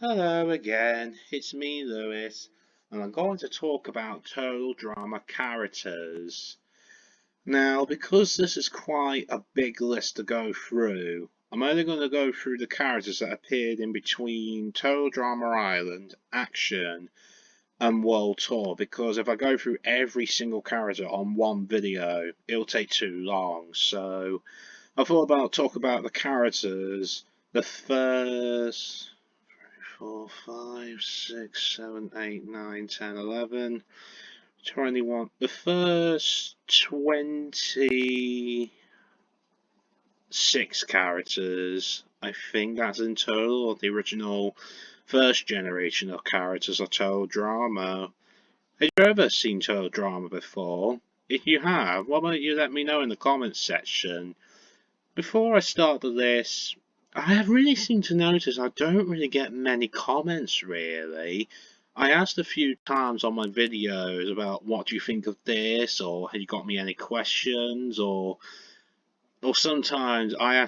Hello again, it's me Lewis, and I'm going to talk about total drama characters. Now, because this is quite a big list to go through, I'm only going to go through the characters that appeared in between Total Drama Island, Action, and World Tour, because if I go through every single character on one video, it'll take too long. So I thought about talk about the characters, the first 4, 5, 6, 7, 8, 9, 10, 11, 21. The first 26 characters, I think that's in total, of the original first generation of characters of Total Drama. Have you ever seen Total Drama before? If you have, why don't you let me know in the comments section? Before I start the list, I have really seemed to notice I don't really get many comments, really. I asked a few times on my videos about what do you think of this, or have you got me any questions, or sometimes I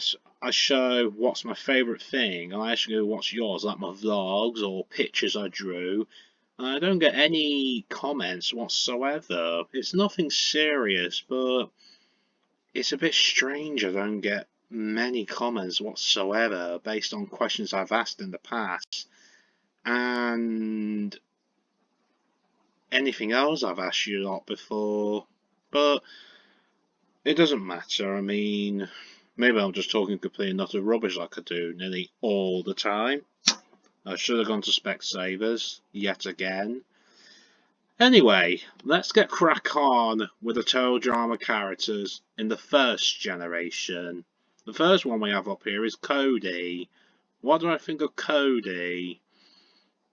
show what's my favourite thing, and I actually go what's yours, like my vlogs or pictures I drew. And I don't get any comments whatsoever. It's nothing serious, but it's a bit strange I don't get many comments whatsoever based on questions I've asked in the past and anything else I've asked you lot before, but it doesn't matter. I mean, maybe I'm just talking complete and utter rubbish like I do nearly all the time. I should have gone to Specsavers yet again. Anyway, let's get crack on with the Total Drama characters in the first generation. The first one we have up here is Cody. What do I think of Cody?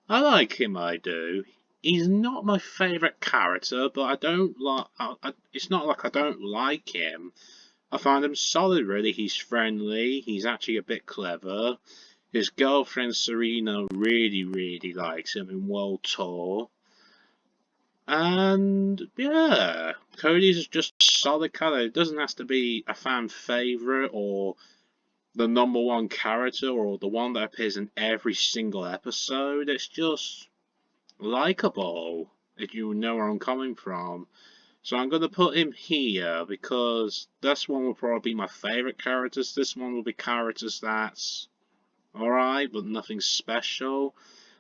I like him, I do. He's not my favourite character, but I don't like. It's not like I don't like him. I find him solid, really. He's friendly. He's actually a bit clever. His girlfriend Serena really likes him in World Tour. And yeah, Cody's just a solid character. It doesn't have to be a fan favourite or the #1 character or the one that appears in every single episode. It's just likable, if you know where I'm coming from. So I'm going to put him here because this one will probably be my favourite characters. This one will be characters that's alright, but nothing special.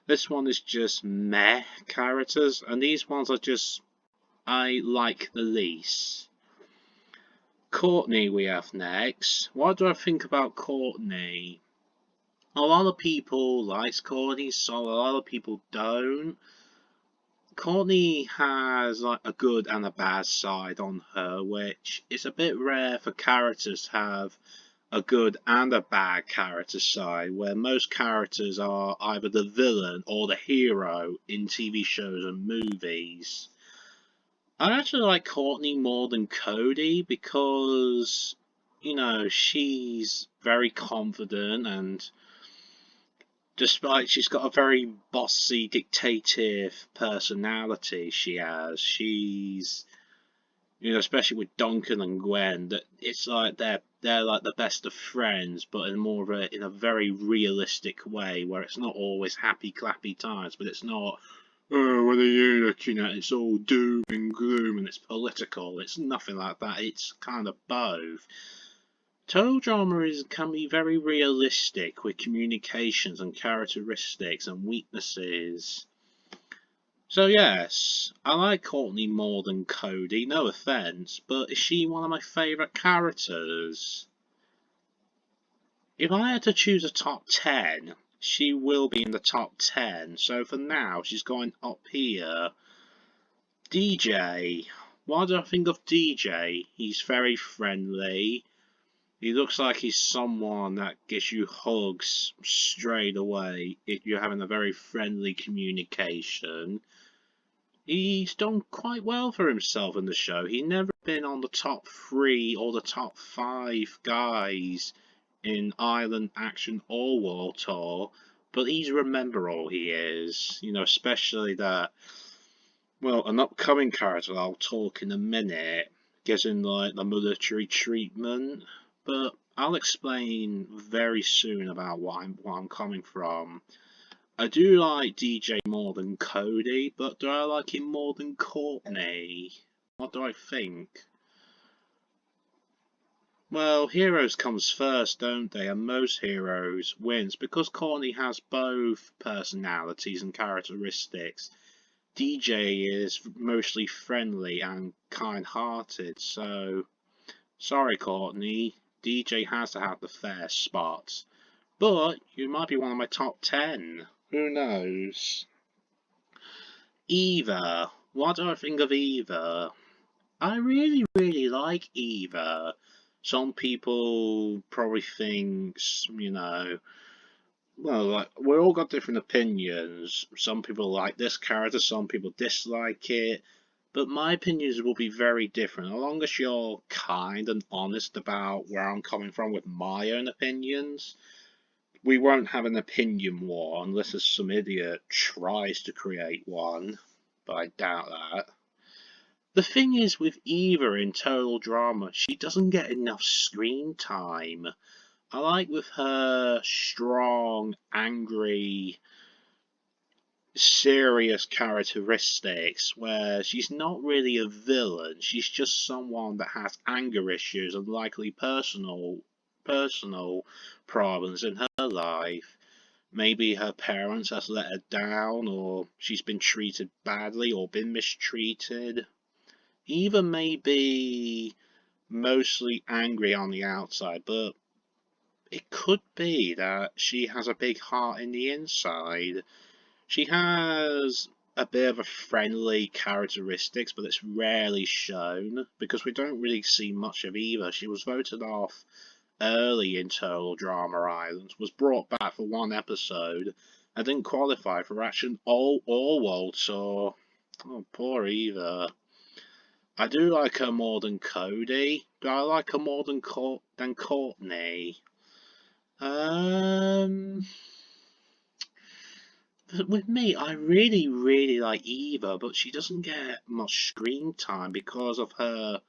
This one is just meh characters, and these ones are just I like the least. Courtney we have next. What do I think about Courtney? A lot of people like Courtney, so a lot of people don't. Courtney has like a good and a bad side on her, which is a bit rare for characters to have a good and a bad character side, where most characters are either the villain or the hero in TV shows and movies. I actually like Courtney more than Cody because, you know, she's very confident and despite she's got a very bossy, dictative personality she's, you know, especially with Duncan and Gwen, that it's like they're like the best of friends, but in more of in a very realistic way, where it's not always happy clappy times, but it's not, oh, what are you looking at? It's all doom and gloom and it's political. It's nothing like that. It's kind of both. Total drama can be very realistic with communications and characteristics and weaknesses. So yes, I like Courtney more than Cody, no offence, but is she one of my favourite characters? If I had to choose a top 10, she will be in the top 10, so for now she's going up here. DJ. What do I think of DJ? He's very friendly. He looks like he's someone that gets you hugs straight away if you're having a very friendly communication. He's done quite well for himself in the show. He's never been on the top 3 or the top 5 guys in Island, Action or World Tour, but he's rememberable, he is. You know, especially that, well, an upcoming character I'll talk in a minute, getting like the military treatment. But I'll explain very soon about what I'm coming from. I do like DJ more than Cody, but do I like him more than Courtney? What do I think? Well, heroes comes first, don't they? And most heroes wins because Courtney has both personalities and characteristics. DJ is mostly friendly and kind-hearted, so sorry Courtney, DJ has to have the fair spots. But you might be one of my top 10. Who knows? Eva. What do I think of Eva? I really like Eva. Some people probably think, well, like, we all got different opinions. Some people like this character, some people dislike it. But my opinions will be very different. As long as you're kind and honest about where I'm coming from with my own opinions, we won't have an opinion war unless some idiot tries to create one. But I doubt that. The thing is with Eva in Total Drama, she doesn't get enough screen time. I like with her strong, angry, serious characteristics where she's not really a villain, she's just someone that has anger issues and likely personal problems in her life. Maybe her parents has let her down, or she's been treated badly or been mistreated. Eva may be mostly angry on the outside, but it could be that she has a big heart in the inside. She has a bit of a friendly characteristics, but it's rarely shown because we don't really see much of Eva. She was voted off early in Total Drama Island, was brought back for one episode, and didn't qualify for Action or World Tour. Oh, poor Eva. I do like her more than Cody, but I like her more than Courtney. But with me, I really like Eva, but she doesn't get much screen time because of her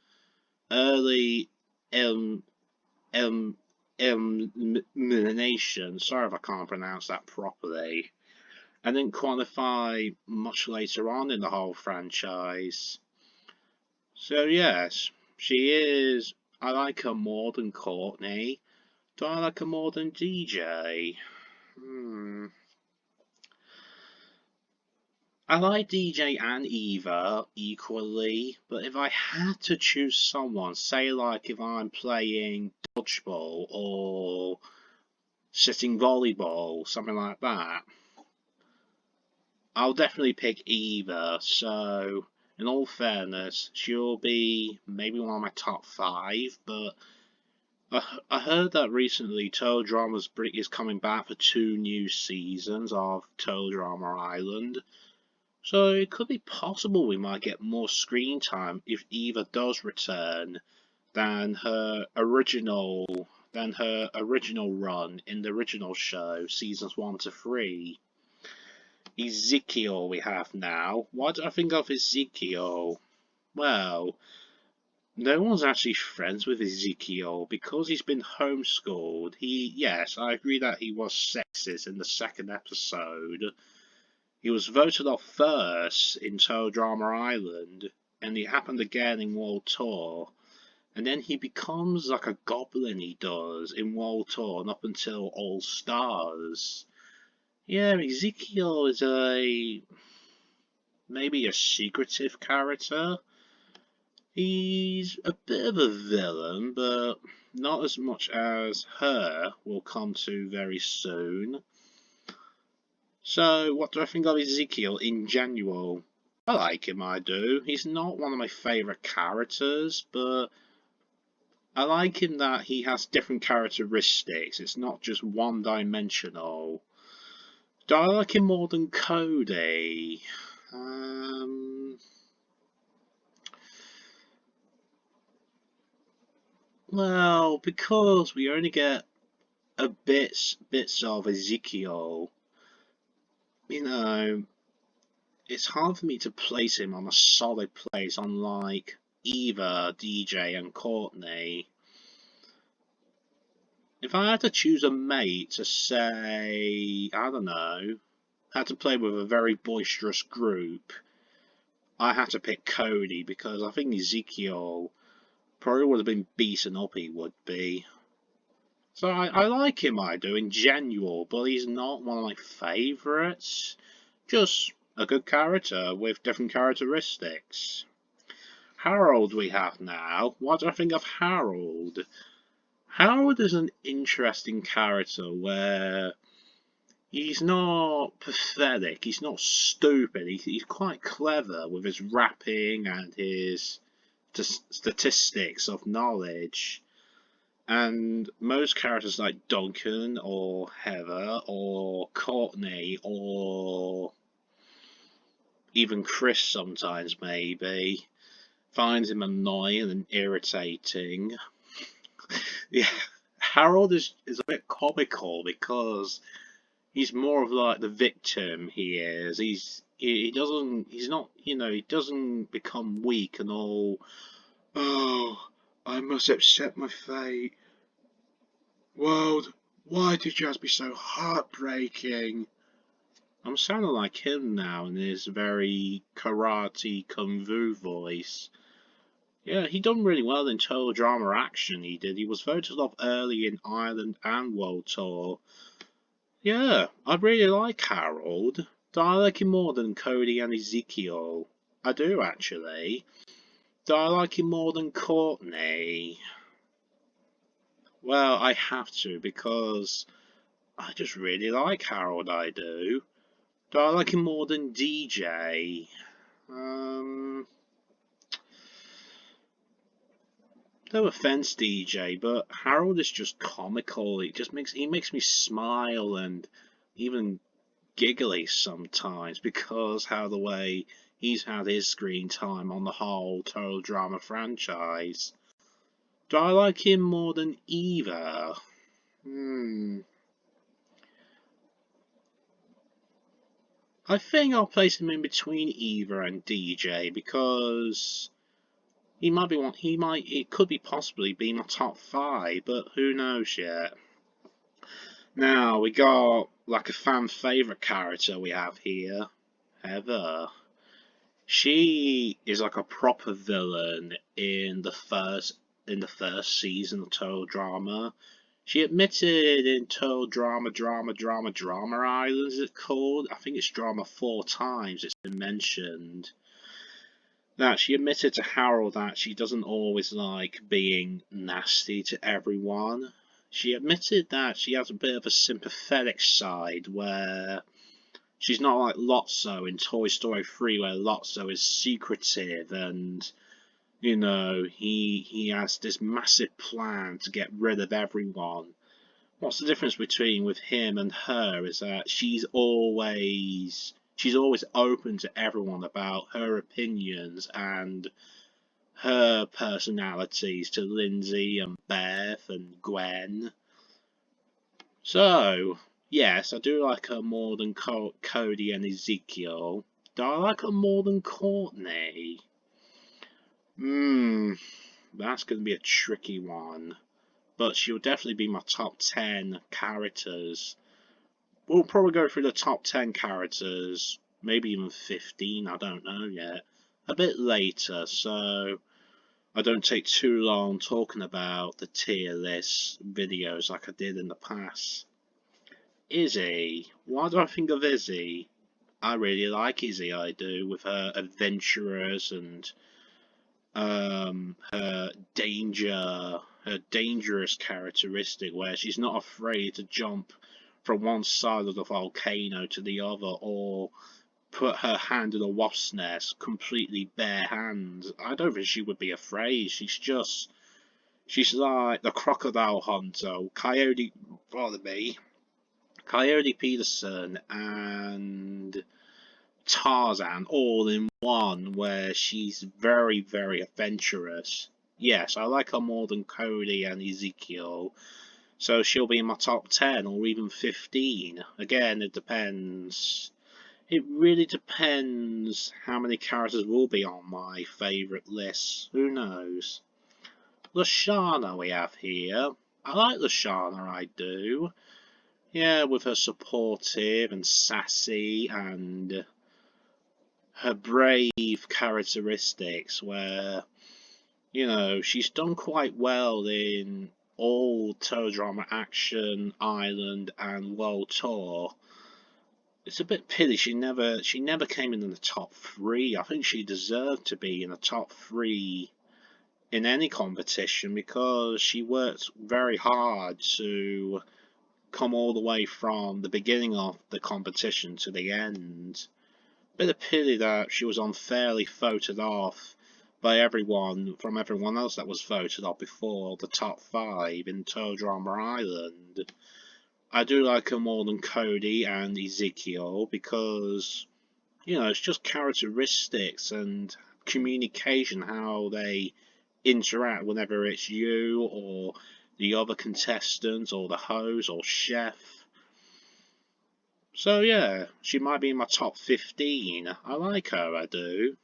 early elimination. Sorry if I can't pronounce that properly. And didn't qualify much later on in the whole franchise. So yes, she is. I like her more than Courtney. Do I like her more than DJ? I like DJ and Eva equally, but if I had to choose someone, say like if I'm playing dodgeball or sitting volleyball, something like that, I'll definitely pick Eva. So, in all fairness, she'll be maybe one of my top 5, but I heard that recently Total Drama is coming back for 2 new seasons of Total Drama Island. So it could be possible we might get more screen time if Eva does return than her original run in the original show, seasons 1 to 3. Ezekiel we have now. What do I think of Ezekiel? Well, no one's actually friends with Ezekiel because he's been homeschooled. Yes, I agree that he was sexist in the second episode. He was voted off first in Total Drama Island, and it happened again in World Tour. And then he becomes like a goblin, he does, in World Tour, and up until All Stars. Yeah, Ezekiel is maybe a secretive character. He's a bit of a villain, but not as much as her we'll come to very soon. So, what do I think of Ezekiel in general? I like him, I do. He's not one of my favourite characters, but I like him that he has different characteristics. It's not just one-dimensional. Do I like him more than Cody? Well, because we only get a bits of Ezekiel, it's hard for me to place him on a solid place, unlike Eva, DJ, and Courtney. If I had to choose a mate to say, I don't know, had to play with a very boisterous group, I had to pick Cody because I think Ezekiel probably would have been beaten up, he would be. So I like him, I do, in general, but he's not one of my favourites. Just a good character with different characteristics. Harold we have now. What do I think of Harold? Harold is an interesting character where he's not pathetic, he's not stupid, he's quite clever with his rapping and his statistics of knowledge. And most characters like Duncan or Heather or Courtney or even Chris sometimes maybe finds him annoying and irritating. Yeah, Harold is a bit comical because he's more of like the victim. He is. He doesn't become weak and all. Oh, I must accept my fate. World, why did you have to be so heartbreaking? I'm sounding like him now in his very karate kung fu voice. Yeah, he done really well in Total Drama Action, he did. He was voted off early in Ireland and World Tour. Yeah, I really like Harold. Do I like him more than Cody and Ezekiel? I do, actually. Do I like him more than Courtney? Well, I have to, because I just really like Harold, I do. Do I like him more than DJ? No offense, DJ, but Harold is just comical. He makes me smile and even giggly sometimes because how the way he's had his screen time on the whole Total Drama franchise. Do I like him more than either? I think I'll place him in between Eva and DJ because it could be possibly be my top 5, but who knows yet. Now, we got like a fan favourite character we have here, Heather. She is like a proper villain in the first season of Total Drama. She admitted in Total Drama Island, is it called? I think it's Drama 4 times it's been mentioned. That she admitted to Harold that she doesn't always like being nasty to everyone. She admitted that she has a bit of a sympathetic side where she's not like Lotso in Toy Story 3 where Lotso is secretive and, you know, he has this massive plan to get rid of everyone. What's the difference between with him and her is that she's always open to everyone about her opinions and her personalities to Lindsay and Beth and Gwen. So, yes, I do like her more than Cody and Ezekiel. Do I like her more than Courtney? That's going to be a tricky one. But she'll definitely be my top 10 characters. We'll probably go through the top 10 characters, maybe even 15, I don't know yet, a bit later, so I don't take too long talking about the tier list videos like I did in the past. Izzy. What do I think of Izzy? I really like Izzy, I do, with her adventurers and her dangerous characteristic where she's not afraid to jump from one side of the volcano to the other or put her hand in a wasp's nest completely bare hands. I don't think she would be afraid. She's like the crocodile hunter, Coyote Peterson and Tarzan all in one, where she's very, very adventurous. Yes, I like her more than Cody and Ezekiel, so she'll be in my top 10 or even 15. Again, it depends. It really depends how many characters will be on my favourite list. Who knows? Lashana we have here. I like Lashana, I do. Yeah, with her supportive and sassy and her brave characteristics where, she's done quite well in all Teledrama Action, Island and World Tour. It's a bit pity she never came in the top three. I think she deserved to be in the top three in any competition because she worked very hard to come all the way from the beginning of the competition to the end. Bit of pity that she was unfairly voted off by everyone else that was voted off before the top five in Teledrama Island. I do like her more than Cody and Ezekiel because, it's just characteristics and communication, how they interact whenever it's you or the other contestants or the host or chef. So yeah, she might be in my top 15. I like her, I do.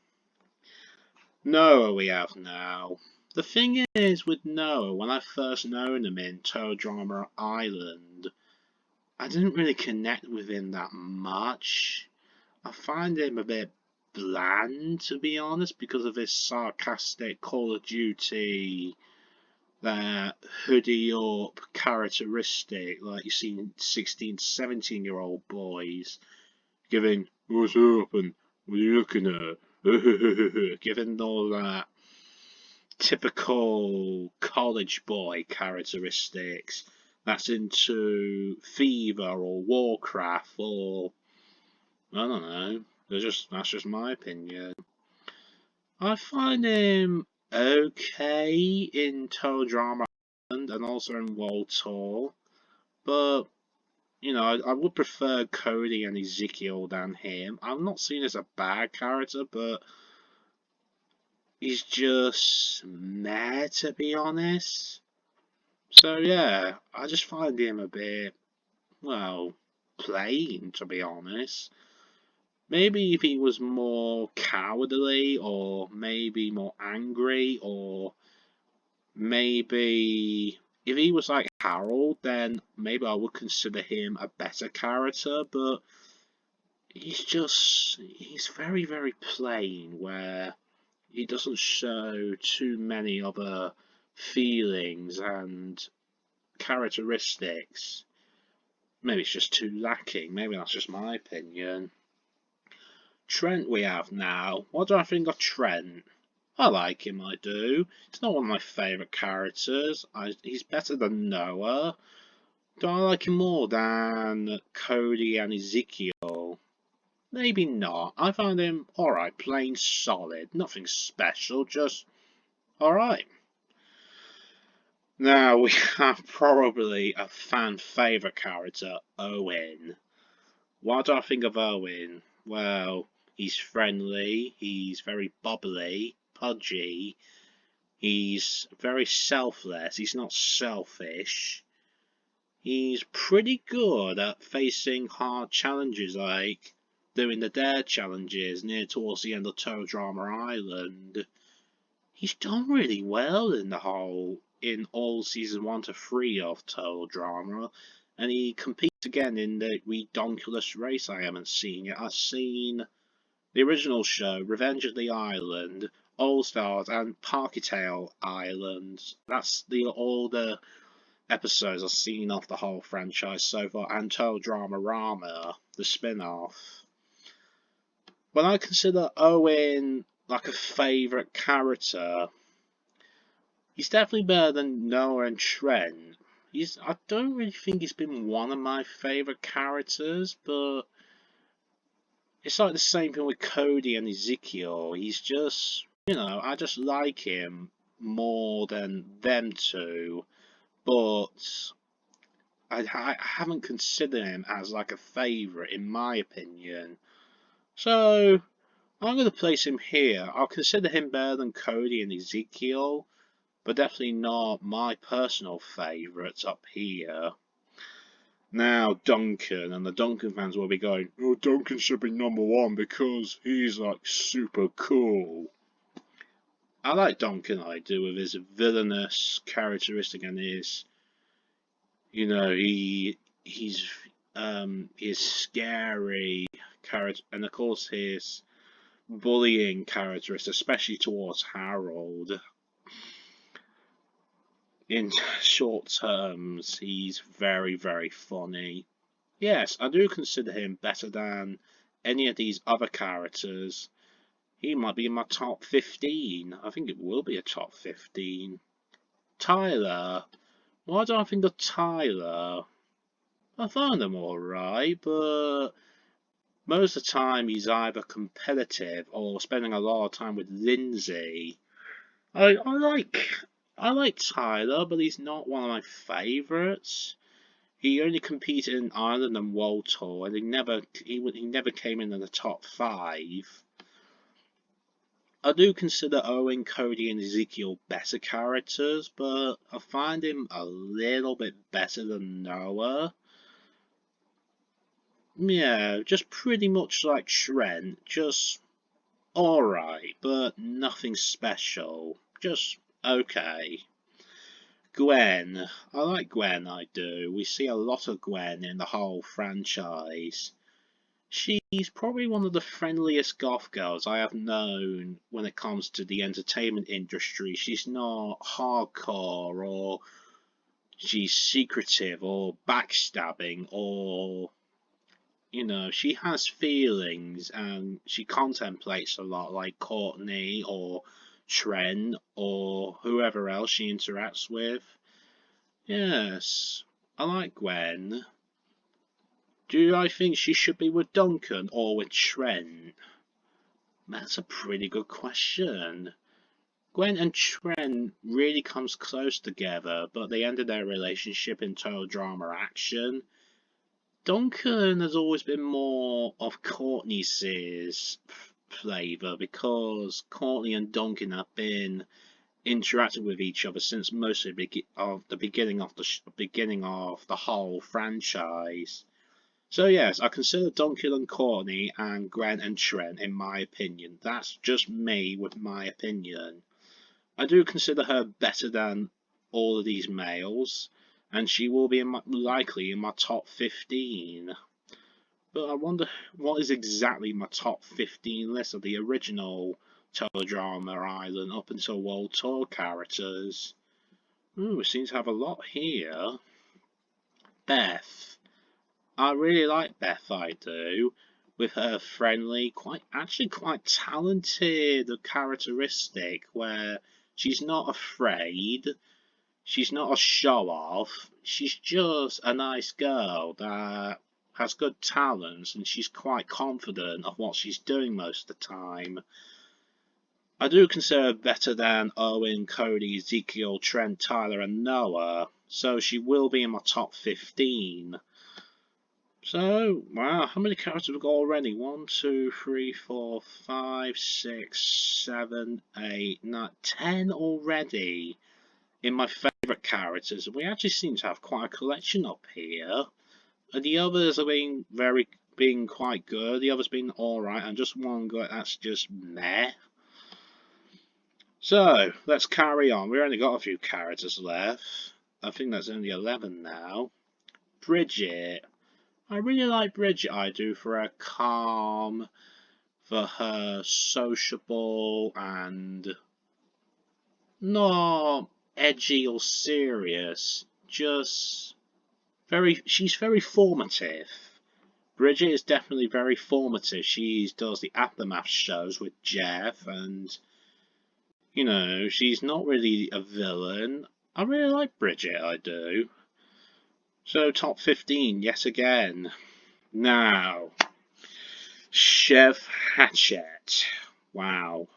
Noah we have now. The thing is with Noah, when I first known him in Teledrama Island, I didn't really connect with him that much. I find him a bit bland, to be honest, because of his sarcastic Call of Duty, that hoodie up characteristic, like you see in 16, 17-year-old boys, giving, what's up, and what are you looking at? Giving all that typical college boy characteristics that's into FIFA or Warcraft or I don't know. That's just my opinion. I find him okay in Teledrama and also in World Tour, but I would prefer Cody and Ezekiel than him. I'm not seen as a bad character, but he's just meh, to be honest. So yeah, I just find him a bit, well, plain, to be honest. Maybe if he was more cowardly, or maybe more angry, or maybe if he was like Harold, then maybe I would consider him a better character, but he's very, very plain, where he doesn't show too many other feelings and characteristics. Maybe it's just too lacking. Maybe that's just my opinion. Trent we have now. What do I think of Trent? I like him, I do. He's not one of my favourite characters. He's better than Noah. Do I like him more than Cody and Ezekiel? Maybe not. I find him alright, plain solid. Nothing special, just alright. Now we have probably a fan favourite character, Owen. What do I think of Owen? Well, he's friendly, he's very bubbly, pudgy, he's very selfless, he's not selfish. He's pretty good at facing hard challenges like doing the dare challenges near towards the end of Teledrama Island. He's done really well in all season 1 to 3 of Teledrama, and he competes again in the redonkulous race. I haven't seen yet. I've seen the original show, Revenge of the Island, All Stars, and Parkytail Island. That's all the episodes I've seen of the whole franchise so far, and Teledrama Rama, the spin-off. When I consider Owen like a favourite character, he's definitely better than Noah and Trent. I don't really think he's been one of my favourite characters, but it's like the same thing with Cody and Ezekiel. He's just, I just like him more than them two, but I haven't considered him as like a favourite in my opinion. So I'm going to place him here. I'll consider him better than Cody and Ezekiel, but definitely not my personal favourites up here. Now Duncan, and the Duncan fans will be going, oh, Duncan should be number 1 because he's like super cool. I like Duncan, I do, with his villainous characteristic and his, he his scary character, and of course his bullying characteristics, especially towards Harold. In short terms, he's very, very funny. Yes, I do consider him better than any of these other characters. He might be in my top 15. I think it will be a top 15. Tyler. Why do I think of Tyler? I find him alright, but most of the time he's either competitive or spending a lot of time with Lindsay. I like Tyler, but he's not one of my favourites. He only competed in Ireland and World Tour, and he never came in the top 5. I do consider Owen, Cody, and Ezekiel better characters, but I find him a little bit better than Noah. Yeah, just pretty much like Trent, just alright, but nothing special. Just okay. Gwen. I like Gwen, I do. We see a lot of Gwen in the whole franchise. She's probably one of the friendliest goth girls I have known when it comes to the entertainment industry. She's not hardcore, or she's secretive, or backstabbing, or, she has feelings and she contemplates a lot, like Courtney or Trent or whoever else she interacts with. Yes, I like Gwen. Do I think she should be with Duncan or with Trent? That's a pretty good question. Gwen and Trent really comes close together, but they ended their relationship in total drama action. Duncan has always been more of Courtney's flavour, because Courtney and Duncan have been interacting with each other since mostly the beginning of the whole franchise. So yes, I consider Duncan and Courtney and Gwen and Trent, in my opinion. That's just me with my opinion. I do consider her better than all of these males, and she will be likely in my top 15. But I wonder what is exactly my top 15 list of the original Teledrama Island up until World Tour characters. Ooh, we seem to have a lot here. Beth. I really like Beth, I do, with her friendly, quite talented characteristic where she's not afraid, she's not a show-off, she's just a nice girl that has good talents, and she's quite confident of what she's doing most of the time. I do consider her better than Owen, Cody, Ezekiel, Trent, Tyler, and Noah, so she will be in my top 15. So, wow, how many characters have we got already? 1, 2, 3, 4, 5, 6, 7, 8, 9, 10 already in my favourite characters. We actually seem to have quite a collection up here. The others have been quite good, the others been alright, and just one guy that's just meh. So, let's carry on. We've only got a few characters left. I think that's only 11 now. Bridget. I really like Bridget, I do, for her calm, for her sociable, and not edgy or serious, just she's very formative. Bridget is definitely very formative. She does the Aftermath shows with Jeff, and, she's not really a villain. I really like Bridget, I do. So, top 15, yet again. Now, Chef Hatchet. Wow.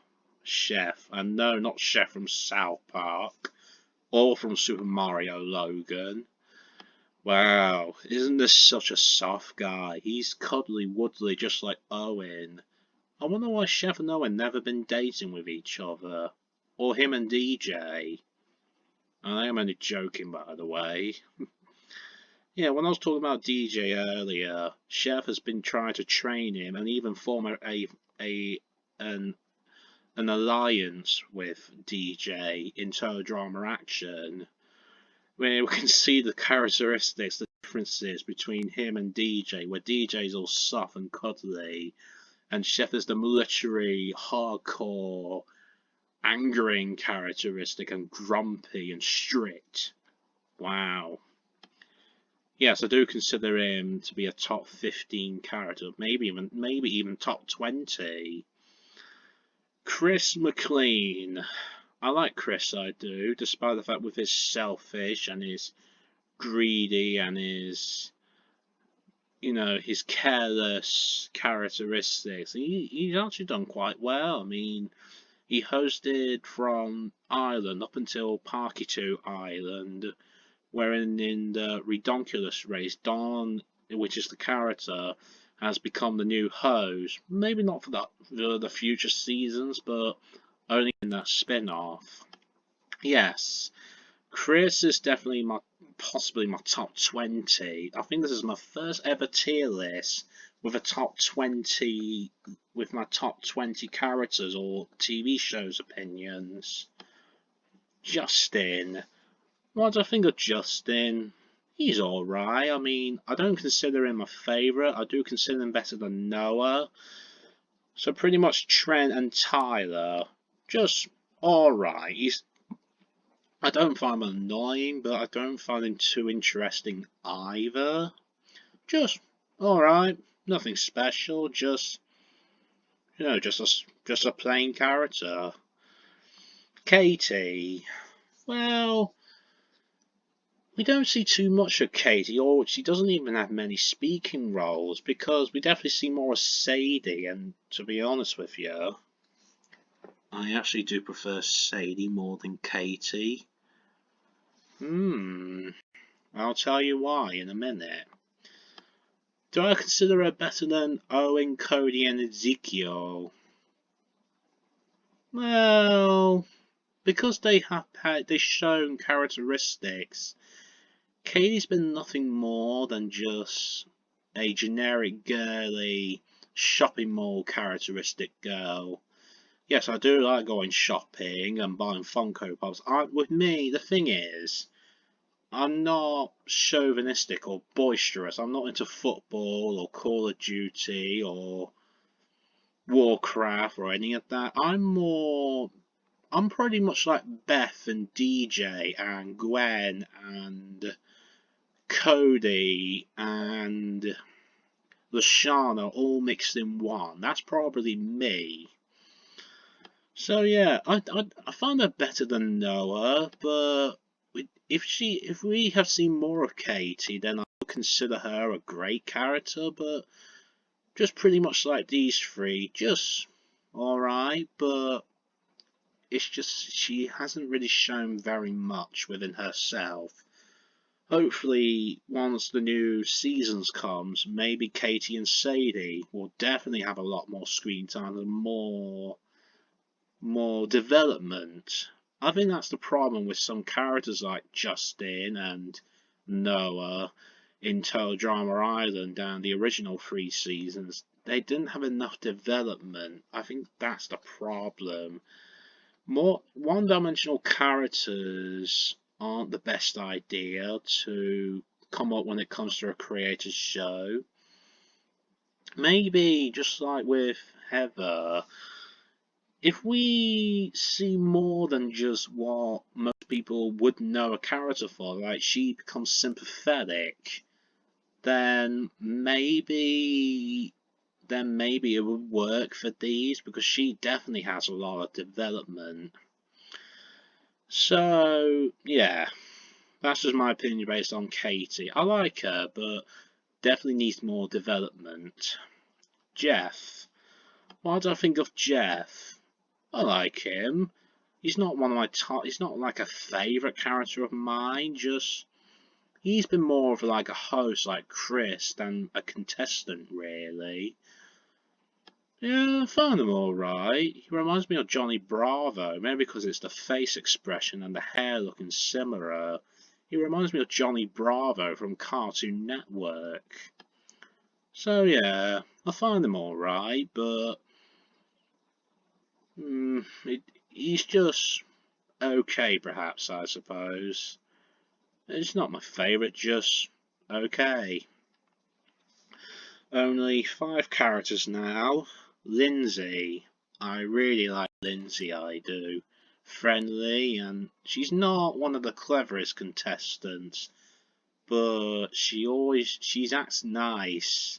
Chef. And no, not Chef from South Park. Or from Super Mario Logan. Wow. Isn't this such a soft guy? He's cuddly woodly, just like Owen. I wonder why Chef and Owen never been dating with each other. Or him and DJ. I am only joking, by the way. Yeah, when I was talking about DJ earlier, Chef has been trying to train him and even form an alliance with DJ in Total Drama Action, where we can see the characteristics, the differences between him and DJ, where DJ's all soft and cuddly, and Chef is the military, hardcore, angering characteristic and grumpy and strict. Wow. Yes, I do consider him to be a top 15 character, maybe even top 20. Chris Mclean. I like Chris, I do, despite the fact with his selfish and his greedy and his, his careless characteristics. He's actually done quite well. I mean, he hosted from Ireland up until Parky 2 Island, wherein in the Redonkulous race, Don, which is the character, has become the new host. Maybe not for the future seasons, but only in that spin-off. Yes, Chris is definitely possibly my top 20. I think this is my first ever tier list with a top 20, with my top 20 characters or TV shows opinions. Justin. What do I think of Justin? He's alright. I mean, I don't consider him a favourite. I do consider him better than Noah. So pretty much Trent and Tyler. Just alright. I don't find him annoying, but I don't find him too interesting either. Just alright. Nothing special. Just just a plain character. Katie. Well, we don't see too much of Katie, or she doesn't even have many speaking roles, because we definitely see more of Sadie, and to be honest with you, I actually do prefer Sadie more than Katie. I'll tell you why in a minute. Do I consider her better than Owen, Cody, and Ezekiel? Well, because they've shown characteristics. Katie's been nothing more than just a generic girly shopping mall characteristic girl. Yes, I do like going shopping and buying Funko Pops. With me, the thing is, I'm not chauvinistic or boisterous. I'm not into football or Call of Duty or Warcraft or any of that. I'm pretty much like Beth and DJ and Gwen and Cody and Lashana all mixed in one. That's probably me. So yeah, I find her better than Noah, but if we have seen more of Katie, then I would consider her a great character. But just pretty much like these three, just alright. But it's just she hasn't really shown very much within herself. Hopefully, once the new seasons comes, maybe Katie and Sadie will definitely have a lot more screen time and more development. I think that's the problem with some characters like Justin and Noah in Total Drama Island and the original 3 seasons. They didn't have enough development. I think that's the problem. More one-dimensional characters aren't the best idea to come up when it comes to a creator's show. Maybe, just like with Heather, if we see more than just what most people would know a character for, like she becomes sympathetic, then maybe it would work for these, because she definitely has a lot of development. So, yeah, that's just my opinion based on Katie. I like her, but definitely needs more development. Jeff. What do I think of Jeff? I like him. He's not one of my top. He's not like a favourite character of mine. Just he's been more of like a host, like Chris, than a contestant, really. Yeah, I found him alright. He reminds me of Johnny Bravo, maybe because it's the face expression and the hair looking similar. He reminds me of Johnny Bravo from Cartoon Network. So yeah, I find him alright, but he's just okay, perhaps, I suppose. It's not my favourite, just Okay. Only 5 characters now. Lindsay. I really like Lindsay, I do. Friendly, and she's not one of the cleverest contestants, but she acts nice.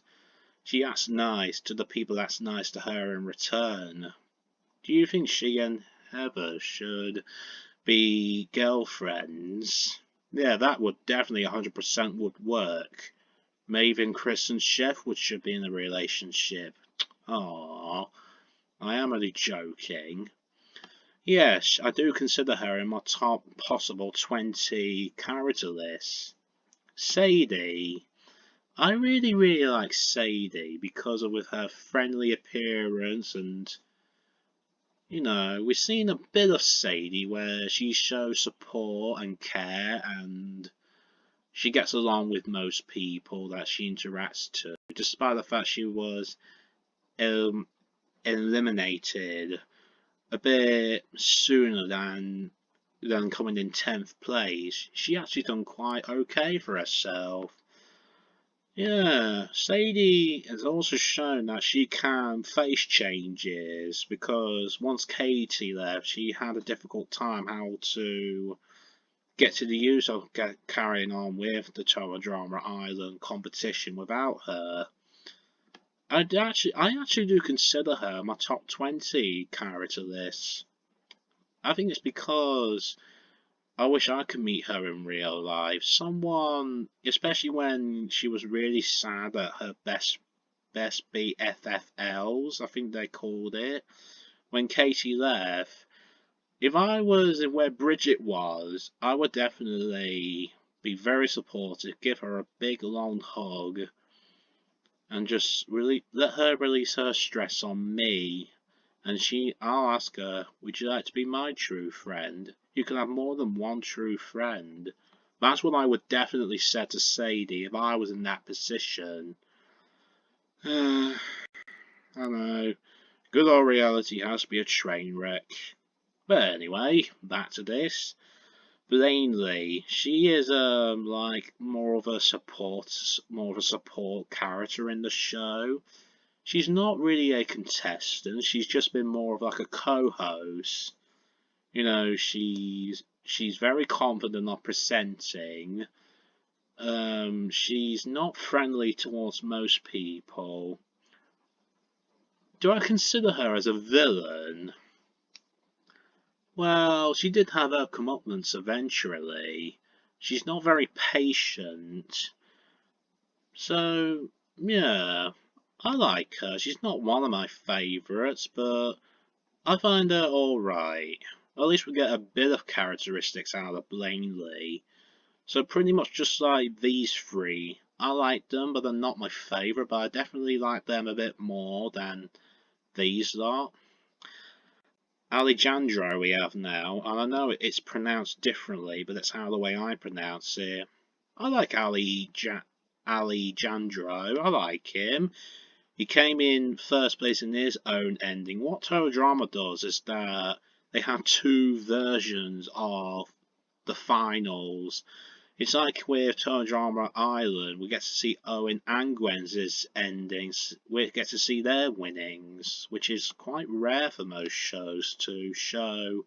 She acts nice to the people that's nice to her in return. Do you think she and Heather should be girlfriends? Yeah, that would definitely 100% would work. Maven, Chris, and Chef should be in a relationship. Aww, I am only joking. Yes, I do consider her in my top possible 20 character list. Sadie. I really like Sadie because of with her friendly appearance and, you know, we've seen a bit of Sadie where she shows support and care and she gets along with most people that she interacts to, despite the fact she was eliminated a bit sooner than coming in 10th place. She actually done quite okay for herself. Yeah, Sadie has also shown that she can face changes because once Katie left, she had a difficult time how to get to the use of carrying on with the Tower Drama Island competition without her. I actually do consider her my top 20 character list. I think it's because I wish I could meet her in real life. Someone, especially when she was really sad at her best BFFLs, I think they called it, when Katie left. If I was where Bridget was, I would definitely be very supportive, give her a big long hug, and just really let her release her stress on me. And I'll ask her, would you like to be my true friend? You can have more than one true friend. That's what I would definitely say to Sadie if I was in that position. I know. Good old reality has to be a train wreck. But anyway, back to this. Plainly, she is like more of a support character in the show. She's not really a contestant. She's just been more of like a co-host. You know, she's very confident on presenting. She's not friendly towards most people. Do I consider her as a villain? Well, she did have her comeuppance eventually. She's not very patient. So, yeah, I like her. She's not one of my favourites, but I find her alright. At least we get a bit of characteristics out of Blaney. So pretty much just like these three. I like them, but they're not my favourite, but I definitely like them a bit more than these lot. Alejandro we have now, and I know it's pronounced differently, but that's how the way I pronounce it. I like Alejandro, I like him. He came in first place in his own ending. What Total Drama does is that they have 2 versions of the finals. It's like with Total Drama Island, we get to see Owen and Gwen's endings. We get to see their winnings, which is quite rare for most shows to show,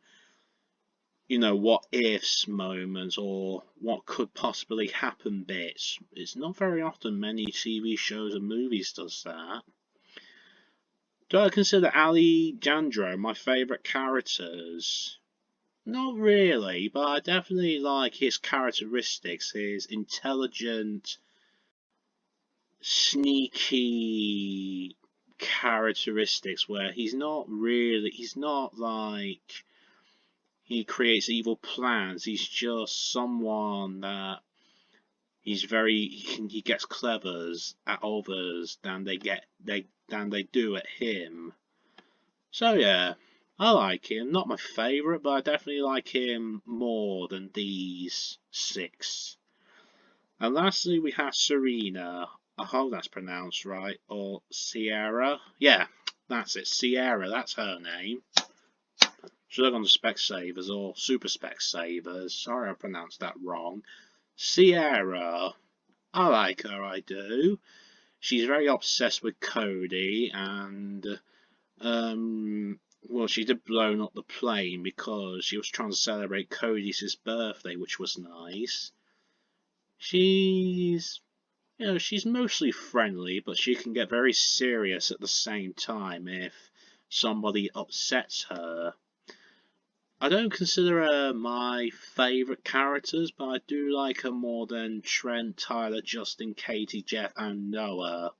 you know, what ifs moments or what could possibly happen bits. It's not very often many TV shows and movies does that. Do I consider Alejandro my favourite characters? Not really, but I definitely like his characteristics, his intelligent, sneaky characteristics where he's not like he creates evil plans, he's just someone that he gets clevers at others than they do at him. So yeah, I like him. Not my favourite, but I definitely like him more than these 6. And lastly, we have Serena. I hope that's pronounced right. Or Sierra. Yeah, that's it. Sierra, that's her name. Should have gone to Specsavers or Super Specsavers. Sorry I pronounced that wrong. Sierra. I like her, I do. She's very obsessed with Cody, and well, she did blow up the plane because she was trying to celebrate Cody's birthday, which was nice. She's, she's mostly friendly, but she can get very serious at the same time if somebody upsets her. I don't consider her my favourite characters, but I do like her more than Trent, Tyler, Justin, Katie, Jeff, and Noah.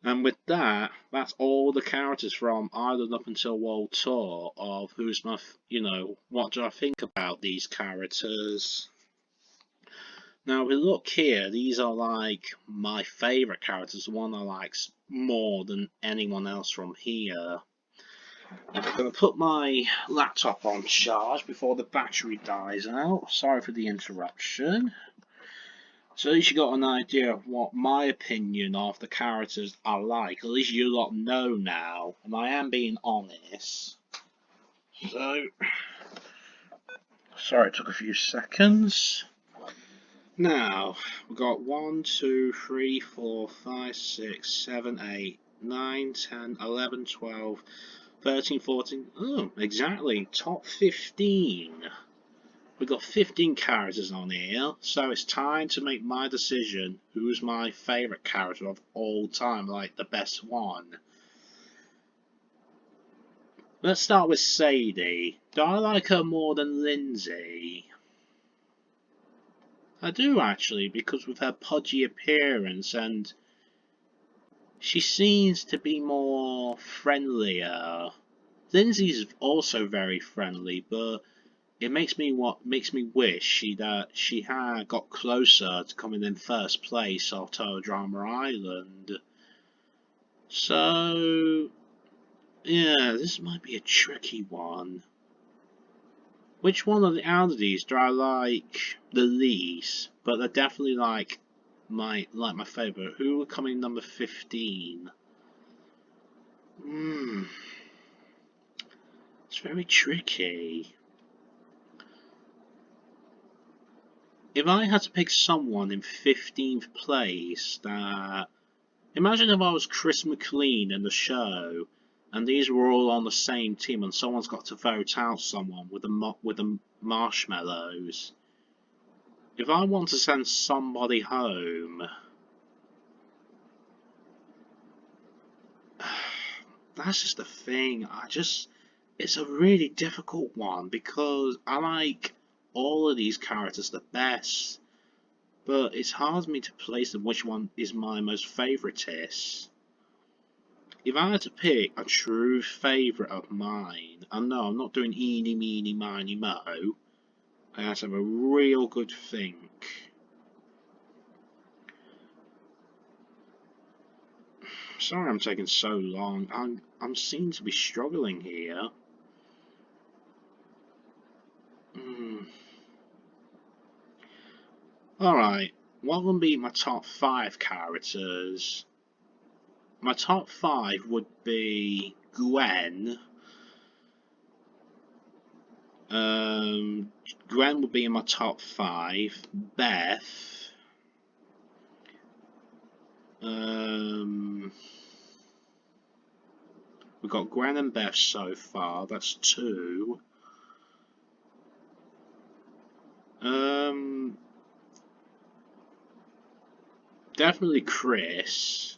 And with that, that's all the characters from Island Up Until World Tour of who's my, what do I think about these characters. Now, if we look here, these are like my favourite characters, the one I like more than anyone else from here. I'm going to put my laptop on charge before the battery dies out. Sorry for the interruption. So at least you got an idea of what my opinion of the characters are like. At least you lot know now, and I am being honest. So, sorry it took a few seconds. Now, we've got 1, 2, 3, 4, 5, 6, 7, 8, 9, 10, 11, 12, 13, 14, oh, exactly, top 15. We've got 15 characters on here, so it's time to make my decision who's my favourite character of all time, like the best one. Let's start with Sadie. Do I like her more than Lindsay? I do actually, because with her pudgy appearance and she seems to be more friendlier. Lindsay's also very friendly, but it makes me wish she had got closer to coming in first place of Total Drama Island. So yeah, this might be a tricky one. Which one of the out of these do I like the least? But they're definitely like my favourite. Who would come in number 15? It's very tricky. If I had to pick someone in 15th place that... Imagine if I was Chris Mclean in the show, and these were all on the same team, and someone's got to vote out someone with the marshmallows. If I want to send somebody home... That's just the thing, it's a really difficult one, because I like all of these characters the best, but it's hard for me to place them which one is my most favoritist. If I had to pick a true favourite of mine, and no, I'm not doing eeny, meeny, miny, mo, I have to have a real good think. Sorry I'm taking so long, I'm seem to be struggling here. Alright, what will be my top 5 characters? My top 5 would be Gwen. Gwen would be in my top 5. Beth. We've got Gwen and Beth so far. That's 2. Definitely Chris.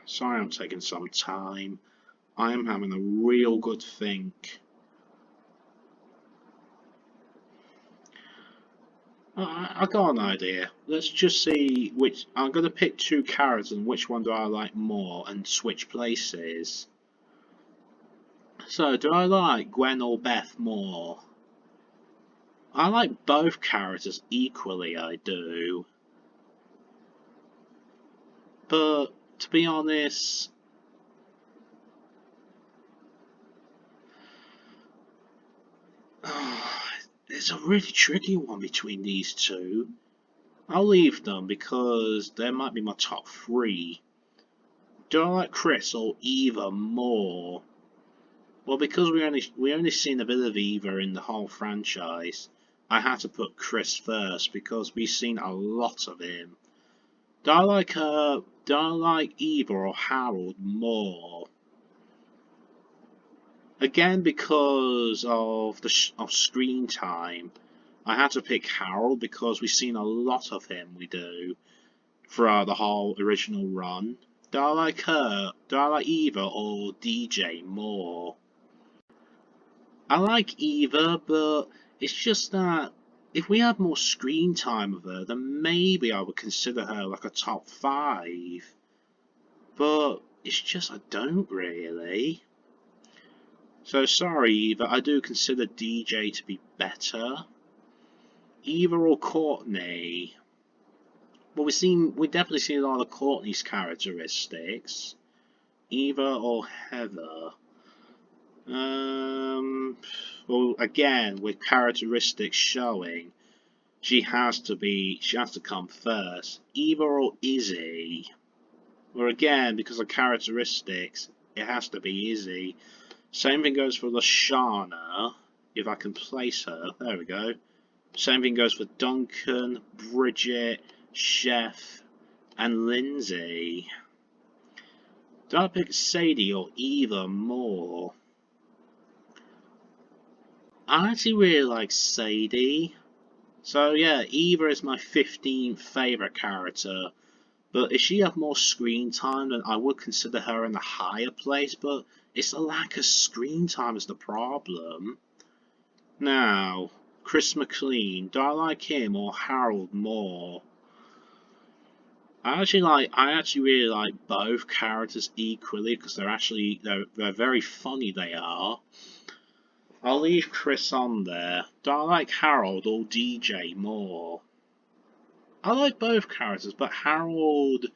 Sorry I'm taking some time. I am having a real good think. I got an idea. Let's just see which... I'm going to pick 2 characters and which one do I like more and switch places. So, do I like Gwen or Beth more? I like both characters equally, I do. But, to be honest... It's a really tricky one between these 2. I'll leave them because they might be my top 3. Do I like Chris or Eva more? Well, because we only seen a bit of Eva in the whole franchise, I had to put Chris first because we've seen a lot of him. Do I like her? Do I like Eva or Harold more? Again, because of of screen time, I had to pick Harold because we've seen a lot of him. We do throughout the whole original run. Do I like her? Do I like Eva or DJ more? I like Eva, but it's just that if we had more screen time with her, then maybe I would consider her like a top 5. But it's just I don't really. So sorry, Eva, I do consider DJ to be better. Eva or Courtney? Well, we definitely seen a lot of Courtney's characteristics. Eva or Heather? Well, again, with characteristics showing, she has to come first. Eva or Izzy? Well, again, because of characteristics, it has to be Izzy. Same thing goes for Lashana, if I can place her. There we go. Same thing goes for Duncan, Bridget, Chef, and Lindsay. Do I pick Sadie or Eva more? I actually really like Sadie. So yeah, Eva is my 15th favourite character. But if she had more screen time, then I would consider her in a higher place, but it's the lack of screen time is the problem. Now, Chris Mclean, do I like him or Harold more? I actually really like both characters equally because they're very funny. They are. I'll leave Chris on there. Do I like Harold or DJ more? I like both characters, but Harold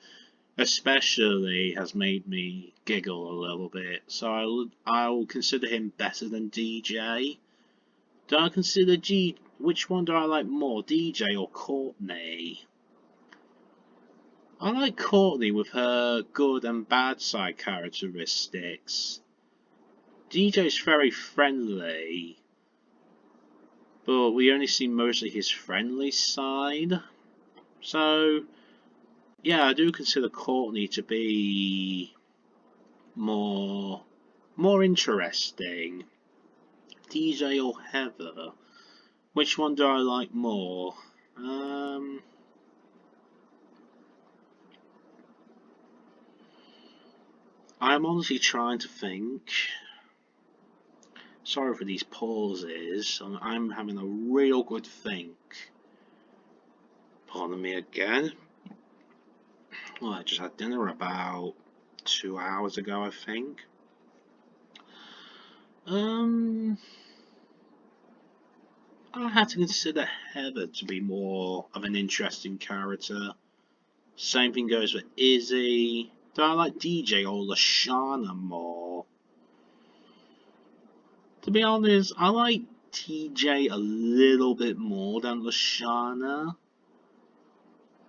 especially has made me giggle a little bit, so I'll consider him better than DJ. Do I consider which one do I like more, DJ or Courtney? I like Courtney with her good and bad side characteristics. DJ's very friendly, but we only see mostly his friendly side. So, yeah, I do consider Courtney to be more interesting. DJ or Heather? Which one do I like more? I'm honestly trying to think. Sorry for these pauses. I'm having a real good think. Pardon me again. Well, I just had dinner about 2 hours ago, I think. I had to consider Heather to be more of an interesting character. Same thing goes for Izzy. Do I like DJ or Lashana more? To be honest, I like TJ a little bit more than Lashana.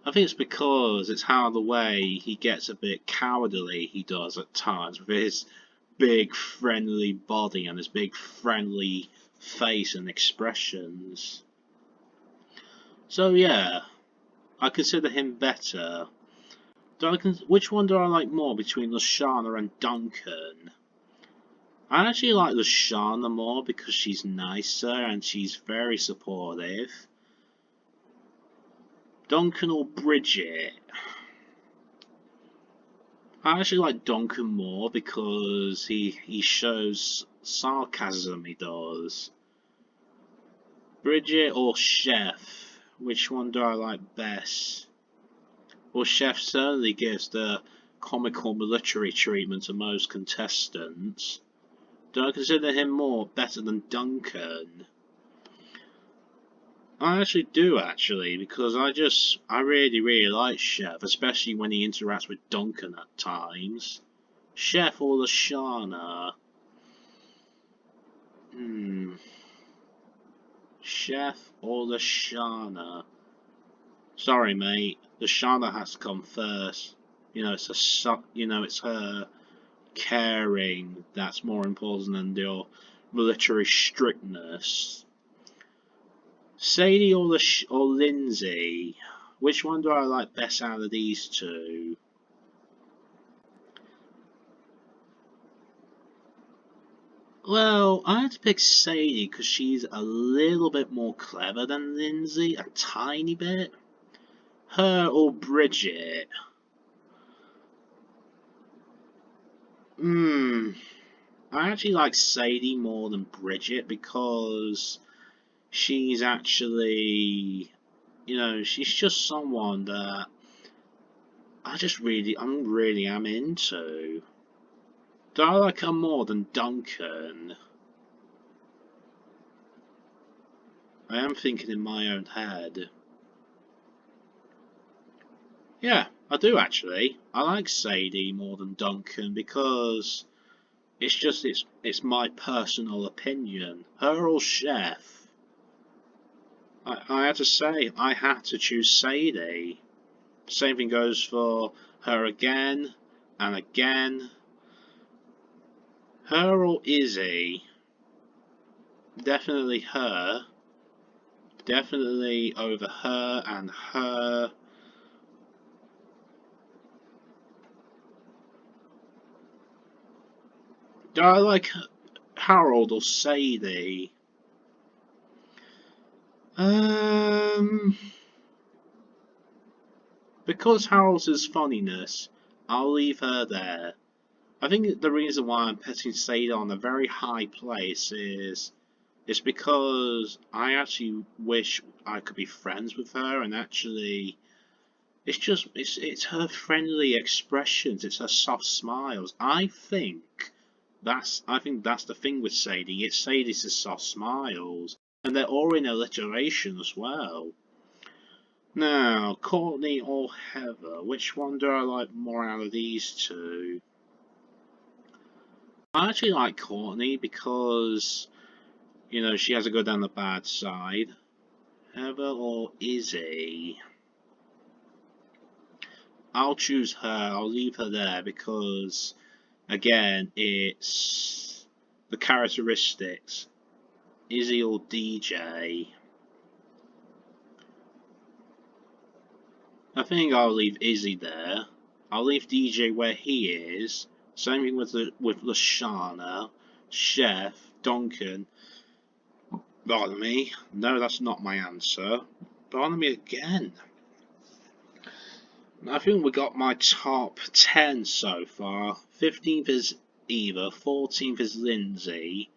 I think it's because it's how the way he gets a bit cowardly he does at times with his big friendly body and his big friendly face and expressions. So yeah, I consider him better. Which one do I like more between Lashana and Duncan? I actually like Lashana more because she's nicer and she's very supportive. Duncan or Bridget? I actually like Duncan more because he shows sarcasm, he does. Bridget or Chef? Which one do I like best? Well, Chef certainly gives the comical military treatment to most contestants. Do I consider him better than Duncan? I actually do, because I really like Chef, especially when he interacts with Duncan at times. Chef or Lashana? Chef or Lashana? Sorry, mate. Lashana has to come first. You know, it's her caring that's more important than your military strictness. Sadie or Lindsay? Which one do I like best out of these two? Well, I had to pick Sadie because she's a little bit more clever than Lindsay, a tiny bit. Her or Bridget? I actually like Sadie more than Bridget because she's actually, she's just someone that I'm really am into. Do I like her more than Duncan? I am thinking in my own head. Yeah, I do actually. I like Sadie more than Duncan because it's my personal opinion. Her or Chef? I had to say I had to choose Sadie. Same thing goes for her again and again. Her or Izzy? Definitely her. Definitely over her and her. Do I like Harold or Sadie? Um, because Harold's his funniness, I'll leave her there. I think the reason why I'm putting Sadie on a very high place is it's because I actually wish I could be friends with her, and actually it's her friendly expressions, it's her soft smiles. I think that's the thing with Sadie. It's Sadie's soft smiles, and they're all in alliteration as well. Now, Courtney or Heather, which one do I like more out of these two? I actually like Courtney because, she has to go down the bad side. Heather or Izzy? I'll choose her, I'll leave her there because, again, it's the characteristics. Izzy or DJ? I think I'll leave Izzy there. I'll leave DJ where he is. Same thing with Lashana, Chef, Duncan. Pardon me. No, that's not my answer. Pardon me again. I think we got my top 10 so far. 15th is Eva, 14th is Lindsay,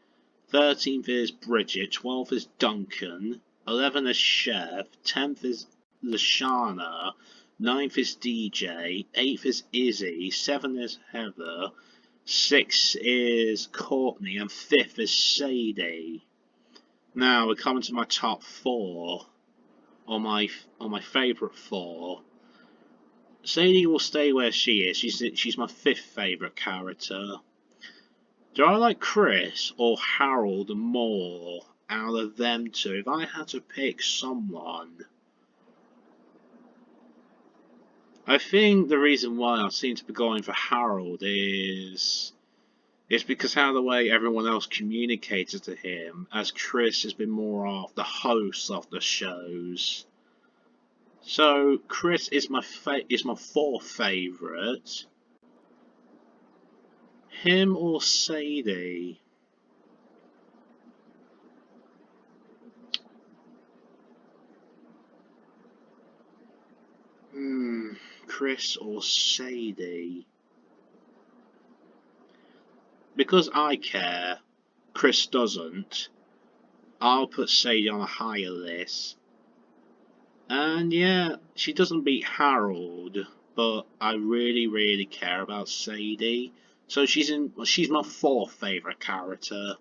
13th is Bridget, 12th is Duncan, 11th is Chef, 10th is Lashana, 9th is DJ, 8th is Izzy, 7th is Heather, 6th is Courtney, and 5th is Sadie. Now we're coming to my top 4, or my favourite 4. Sadie will stay where she is. She's my 5th favourite character. Do I like Chris or Harold more out of them two? If I had to pick someone, I think the reason why I seem to be going for Harold is because how the way everyone else communicated to him, as Chris has been more of the host of the shows. So Chris is my 4th favourite. Him or Sadie? Chris or Sadie? Because I care, Chris doesn't. I'll put Sadie on a higher list. And yeah, she doesn't beat Harold, but I really care about Sadie. So she's my 4th favourite character.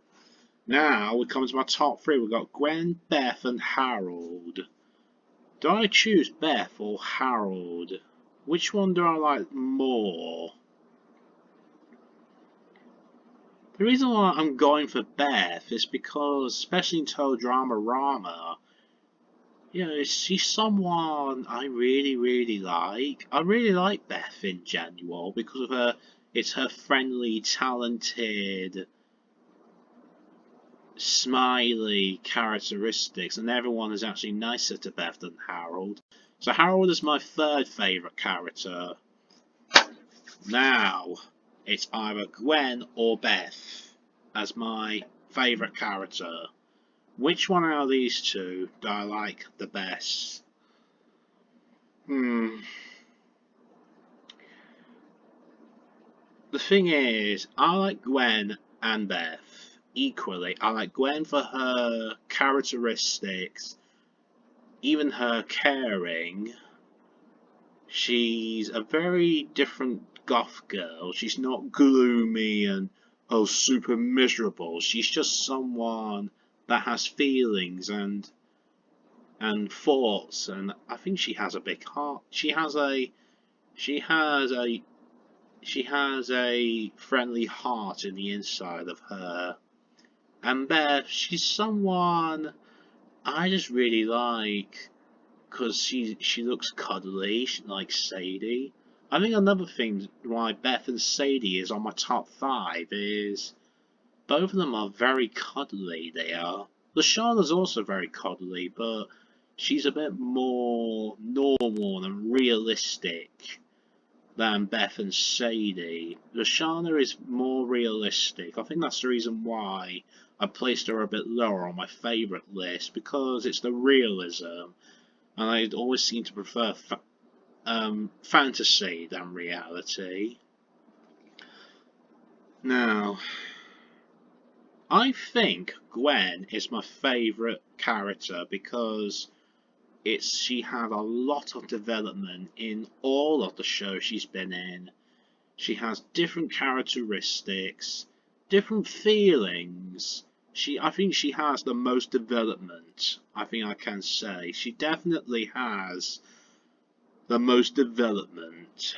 Now we come to my top 3. We've got Gwen, Beth, and Harold. Do I choose Beth or Harold? Which one do I like more? The reason why I'm going for Beth is because, especially in Toe Drama Rama, she's someone I really, really like. I really like Beth in general because of it's her friendly, talented, smiley characteristics, and everyone is actually nicer to Beth than Harold. So Harold is my third favourite character. Now, it's either Gwen or Beth as my favourite character. Which one out of these two do I like the best? The thing is, I like Gwen and Beth equally. I like Gwen for her characteristics, even her caring. She's a very different goth girl. She's not gloomy and super miserable. She's just someone that has feelings and thoughts, and I think she has a big heart. She has a friendly heart in the inside of her. And Beth, she's someone I just really like because she looks cuddly, like Sadie. I think another thing why Beth and Sadie is on my top 5 is both of them are very cuddly. They are. Lashana's also very cuddly, but she's a bit more normal and realistic than Beth and Sadie. Lashana is more realistic. I think that's the reason why I placed her a bit lower on my favourite list, because it's the realism, and I always seem to prefer fantasy than reality. Now, I think Gwen is my favourite character because she had a lot of development in all of the shows she's been in. She has different characteristics, different feelings. I think she has the most development, I think I can say. She definitely has the most development.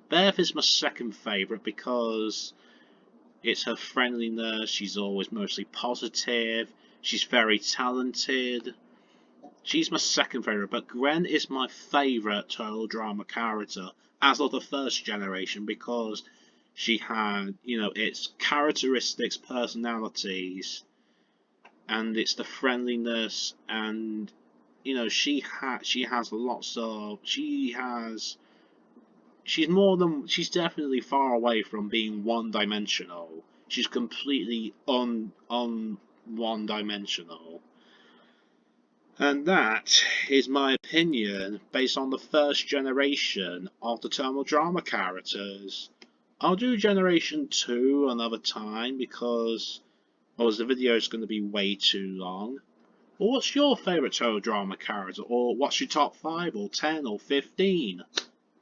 Beth is my second favourite because it's her friendliness. She's always mostly positive. She's very talented. She's my second favourite, but Gwen is my favourite total drama character as of the first generation because she had, its characteristics, personalities, and it's the friendliness, and she has lots of she's definitely far away from being one-dimensional. She's completely one-dimensional. And that is my opinion based on the first generation of the total drama characters. I'll do generation 2 another time because the video is going to be way too long. But what's your favourite total drama character, or what's your top 5 or 10 or 15?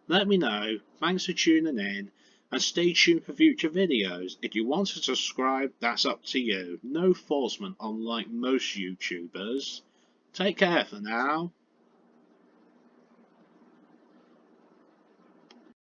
Let me know. Thanks for tuning in, and stay tuned for future videos. If you want to subscribe, that's up to you. No forcement, unlike most YouTubers. Take care for now.